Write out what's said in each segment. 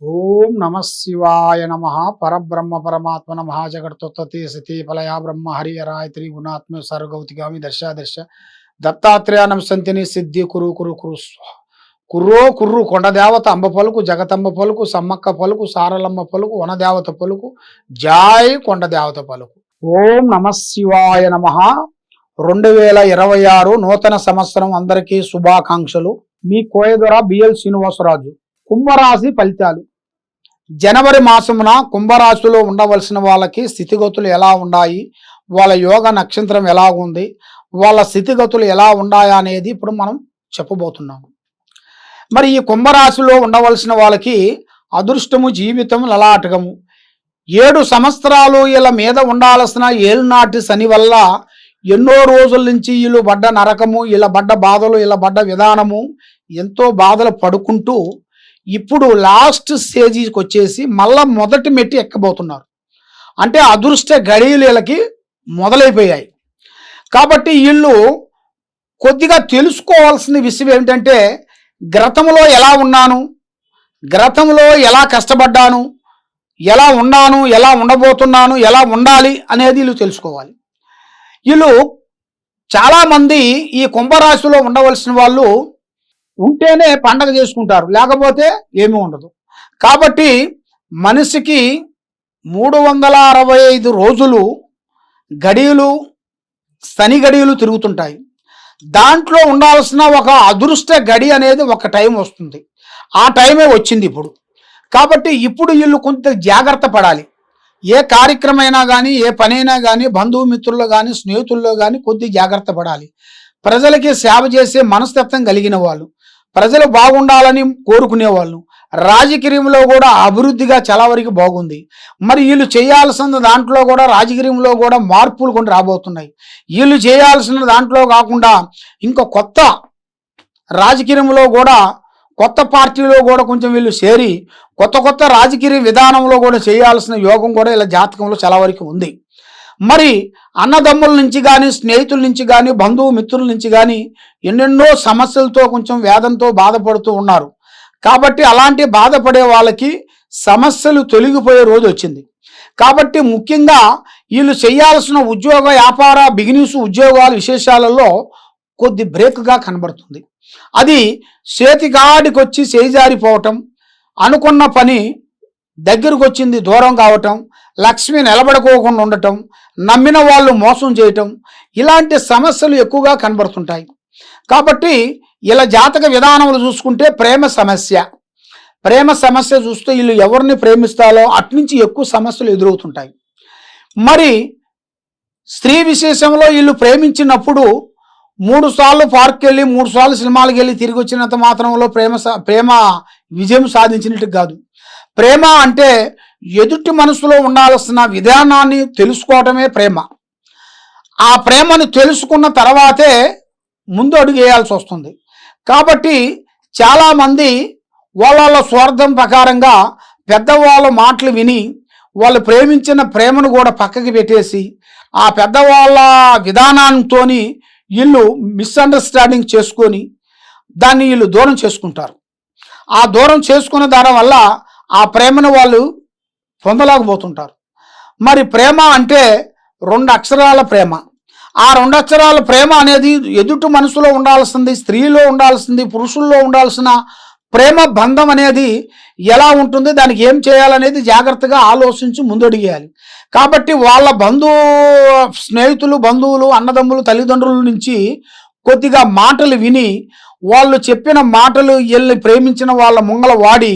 ఓం నమ శివాయ నమ పరబ్రహ్మ పరమాత్మన మహాజగత్తుత్పత్తి సతీ ఫలయా బ్రహ్మ హరిహరాయత్రి గుణాత్మ సర్వగౌతిగామి దర్శ దత్తాత్రేయానం సంతిని సిద్ధి కురు కురు కురు కుర్రో కుర్రు కొండదేవత అంబ పలుకు జగతంబ పలుకు సమ్మక్క పలుకు సారలమ్మ పలుకు వనదేవత పలుకు జాయ్ కొండదేవత పలుకు. ఓం నమ శివాయ నమ. 2026 నూతన సంవత్సరం అందరికీ శుభాకాంక్షలు. మీ కోయదొర బిఎల్ శ్రీనివాసరాజు. కుంభరాశి ఫలితాలు. జనవరి మాసమున కుంభరాశిలో ఉండవలసిన వాళ్ళకి స్థితిగతులు ఎలా ఉన్నాయి, వాళ్ళ యోగ నక్షత్రం ఎలా ఉంది, వాళ్ళ స్థితిగతులు ఎలా ఉన్నాయా అనేది ఇప్పుడు మనం చెప్పబోతున్నాము. మరి ఈ కుంభరాశిలో ఉండవలసిన వాళ్ళకి అదృష్టము, జీవితం, లలాటకము. 7 సంవత్సరాలు ఇలా మీద ఉండాల్సిన ఏళ్ళనాటి శని వల్ల ఎన్నో రోజుల నుంచి వీళ్ళు పడ్డ నరకము, ఇలా పడ్డ బాధలు, ఇలా పడ్డ విధానము, ఎంతో బాధలు పడుకుంటూ ఇప్పుడు లాస్ట్ స్టేజీకి వచ్చేసి మళ్ళా మొదటి మెట్టి ఎక్కబోతున్నారు. అంటే అదృష్ట గడియలు వీళ్ళకి మొదలైపోయాయి. కాబట్టి వీళ్ళు కొద్దిగా తెలుసుకోవాల్సిన విషయం ఏమిటంటే, గతంలో ఎలా ఉన్నాను, గతంలో ఎలా కష్టపడ్డాను, ఎలా ఉన్నాను, ఎలా ఉండబోతున్నాను, ఎలా ఉండాలి అనేది వీళ్ళు తెలుసుకోవాలి. వీళ్ళు చాలామంది ఈ కుంభరాశిలో ఉండవలసిన వాళ్ళు ఉంటేనే పండగ చేసుకుంటారు, లేకపోతే ఏమీ ఉండదు. కాబట్టి మనిషికి 365 రోజులు గడియలు, శని గడియలు తిరుగుతుంటాయి. దాంట్లో ఉండాల్సిన ఒక అదృష్ట గడి అనేది ఒక టైం వస్తుంది. ఆ టైమే వచ్చింది ఇప్పుడు. కాబట్టి ఇప్పుడు వీళ్ళు కొంత జాగ్రత్త పడాలి. ఏ కార్యక్రమైనా కానీ, ఏ పనైనా కానీ, బంధుమిత్రుల్లో కానీ, స్నేహితుల్లో కానీ కొద్ది జాగ్రత్త పడాలి. ప్రజలకి సేవ చేసే మనస్తత్వం కలిగిన వాళ్ళు, ప్రజలు బాగుండాలని కోరుకునేవాళ్ళు, రాజకీయంలో కూడా అభివృద్ధిగా చాలా వరకు బాగుంది. మరి వీళ్ళు చేయాల్సిన దాంట్లో కూడా రాజకీయంలో కూడా మార్పులు కొన్ని రాబోతున్నాయి. వీళ్ళు చేయాల్సిన దాంట్లో కాకుండా ఇంకా కొత్త రాజకీయంలో కూడా, కొత్త పార్టీలో కూడా కొంచెం వీళ్ళు చేరి కొత్త రాజకీయ విధానంలో కూడా చేయాల్సిన యోగం కూడా ఇలా జాతకంలో చాలా వరకు ఉంది. మరి అన్నదమ్ముల నుంచి కానీ, స్నేహితుల నుంచి కానీ, బంధువు మిత్రుల నుంచి కానీ ఎన్నెన్నో సమస్యలతో కొంచెం వేదంతో బాధపడుతూ ఉన్నారు. కాబట్టి అలాంటి బాధపడే వాళ్ళకి సమస్యలు తొలగిపోయే రోజు వచ్చింది. కాబట్టి ముఖ్యంగా వీళ్ళు చేయాల్సిన ఉద్యోగ, వ్యాపార, బిజినెస్, ఉద్యోగాల విశేషాలలో కొద్ది బ్రేక్గా కనబడుతుంది. అది చేతికాడికి వచ్చి చేజారిపోవటం, అనుకున్న పని దగ్గరకు వచ్చింది దూరం కావటం, లక్ష్మి నిలబడుకోకుండా ఉండటం, నమ్మిన వాళ్ళు మోసం చేయటం, ఇలాంటి సమస్యలు ఎక్కువగా కనబడుతుంటాయి. కాబట్టి ఇలా జాతక విధానములు చూసుకుంటే ప్రేమ సమస్య చూస్తే వీళ్ళు ఎవరిని ప్రేమిస్తారో అట్నుంచి ఎక్కువ సమస్యలు ఎదురవుతుంటాయి. మరి స్త్రీ విశేషంలో వీళ్ళు ప్రేమించినప్పుడు 3 సార్లు పార్క్కి వెళ్ళి 3 సార్లు సినిమాలకు వెళ్ళి తిరిగి వచ్చినంత మాత్రంలో ప్రేమ విజయం సాధించినట్టు కాదు. ప్రేమ అంటే ఎదుటి మనసులో ఉండాల్సిన విధానాన్ని తెలుసుకోవటమే ప్రేమ. ఆ ప్రేమను తెలుసుకున్న తర్వాతే ముందు అడుగు వేయాల్సి వస్తుంది. కాబట్టి చాలామంది వాళ్ళ స్వార్థం ప్రకారంగా పెద్దవాళ్ళ మాటలు విని వాళ్ళు ప్రేమించిన ప్రేమను కూడా పక్కకి పెట్టేసి ఆ పెద్దవాళ్ళ విధానంతో వీళ్ళు మిస్అండర్స్టాండింగ్ చేసుకొని దాన్ని వీళ్ళు దూరం చేసుకుంటారు. ఆ దూరం చేసుకున్న దాని వల్ల ఆ ప్రేమను వాళ్ళు పొందలేకపోతుంటారు. మరి ప్రేమ అంటే 2 అక్షరాల ప్రేమ. ఆ 2 అక్షరాల ప్రేమ అనేది ఎదుటి మనసులో ఉండాల్సింది, స్త్రీలో ఉండాల్సింది, పురుషుల్లో ఉండాల్సిన ప్రేమ బంధం అనేది ఎలా ఉంటుంది, దానికి ఏం చేయాలనేది జాగ్రత్తగా ఆలోచించి ముందడుగేయాలి. కాబట్టి వాళ్ళ స్నేహితులు, బంధువులు, అన్నదమ్ములు, తల్లిదండ్రుల నుంచి కొద్దిగా మాటలు విని వాళ్ళు చెప్పిన మాటలు వీళ్ళని ప్రేమించిన వాళ్ళ ముంగల వాడి,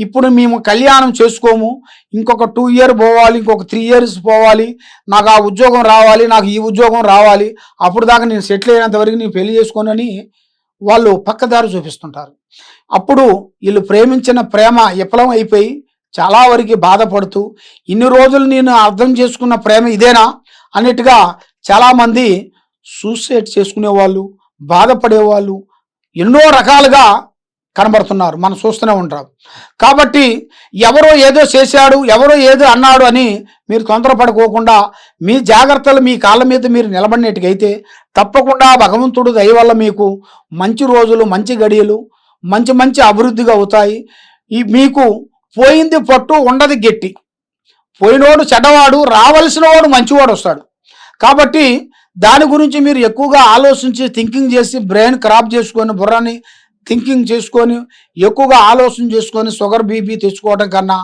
ఇప్పుడు మేము కళ్యాణం చేసుకోము, ఇంకొక 2 years పోవాలి, ఇంకొక 3 years పోవాలి, నాకు ఆ ఉద్యోగం రావాలి, నాకు ఈ ఉద్యోగం రావాలి, అప్పుడు దాకా నేను సెటిల్ అయినంత వరకు నేను పెళ్లి చేసుకోనని వాళ్ళు పక్కదారి చూపిస్తుంటారు. అప్పుడు వీళ్ళు ప్రేమించిన ప్రేమ విఫలం అయిపోయి చాలా వరకు బాధపడుతూ, ఇన్ని రోజులు నేను అర్థం చేసుకున్న ప్రేమ ఇదేనా అన్నట్టుగా చాలామంది సూసైడ్ చేసుకునేవాళ్ళు, బాధపడేవాళ్ళు ఎన్నో రకాలుగా కనబడుతున్నారు, మనం చూస్తూనే ఉంటాం. కాబట్టి ఎవరో ఏదో చేశాడు, ఎవరో ఏదో అన్నాడు అని మీరు తొందరపడుకోకుండా మీ జాగ్రత్తలు మీ కాళ్ళ మీద మీరు నిలబడినట్టుగైతే తప్పకుండా భగవంతుడు దయ వల్ల మీకు మంచి రోజులు, మంచి గడియలు, మంచి అభివృద్ధిగా అవుతాయి. మీకు పోయింది పట్టు ఉండది గట్టి, పోయినోడు చెడ్డవాడు, రావలసిన వాడు మంచివాడు వస్తాడు. కాబట్టి దాని గురించి మీరు ఎక్కువగా ఆలోచించి థింకింగ్ చేసి బ్రెయిన్ ఖరాబ్ చేసుకొని బుర్రని థింకింగ్ చేసుకొని ఎక్కువగా ఆలోచన చేసుకొని షుగర్ బీపీ తెచ్చుకోవడం కన్నా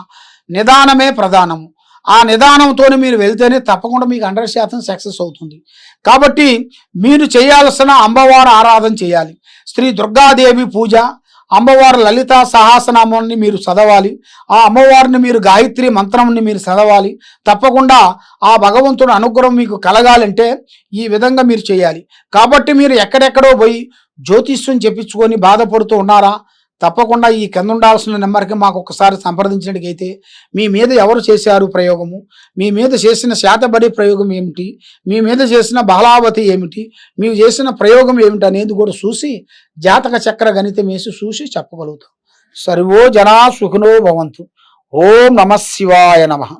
నిదానమే ప్రధానము. ఆ నిదానంతోనే మీరు వెళ్తేనే తప్పకుండా మీకు 100% సక్సెస్ అవుతుంది. కాబట్టి మీరు చేయాల్సిన అమ్మవారి ఆరాధన చేయాలి. శ్రీ దుర్గాదేవి పూజ, అమ్మవారి లలిత సహస్రనామాన్ని మీరు చదవాలి. ఆ అమ్మవారిని మీరు గాయత్రి మంత్రంని మీరు చదవాలి. తప్పకుండా ఆ భగవంతుడు అనుగ్రహం మీకు కలగాలంటే ఈ విధంగా మీరు చేయాలి. కాబట్టి మీరు ఎక్కడెక్కడో పోయి జ్యోతిష్యం చెప్పించుకొని బాధపడుతూ ఉన్నారా? తప్పకుండా ఈ కింద ఉండాల్సిన నెంబర్కి మాకు ఒకసారి సంప్రదించినట్టుగైతే మీ మీద ఎవరు చేశారు ప్రయోగము, మీ మీద చేసిన శాతబడి ప్రయోగం ఏమిటి, మీ మీద చేసిన బహళావతి ఏమిటి, మీరు చేసిన ప్రయోగం ఏమిటి అనేది కూడా చూసి జాతక చక్ర గణితం వేసి చూసి చెప్పగలుగుతాం. సర్వో జనా సుఖినో భవంతు. ఓం నమః శివాయ నమః.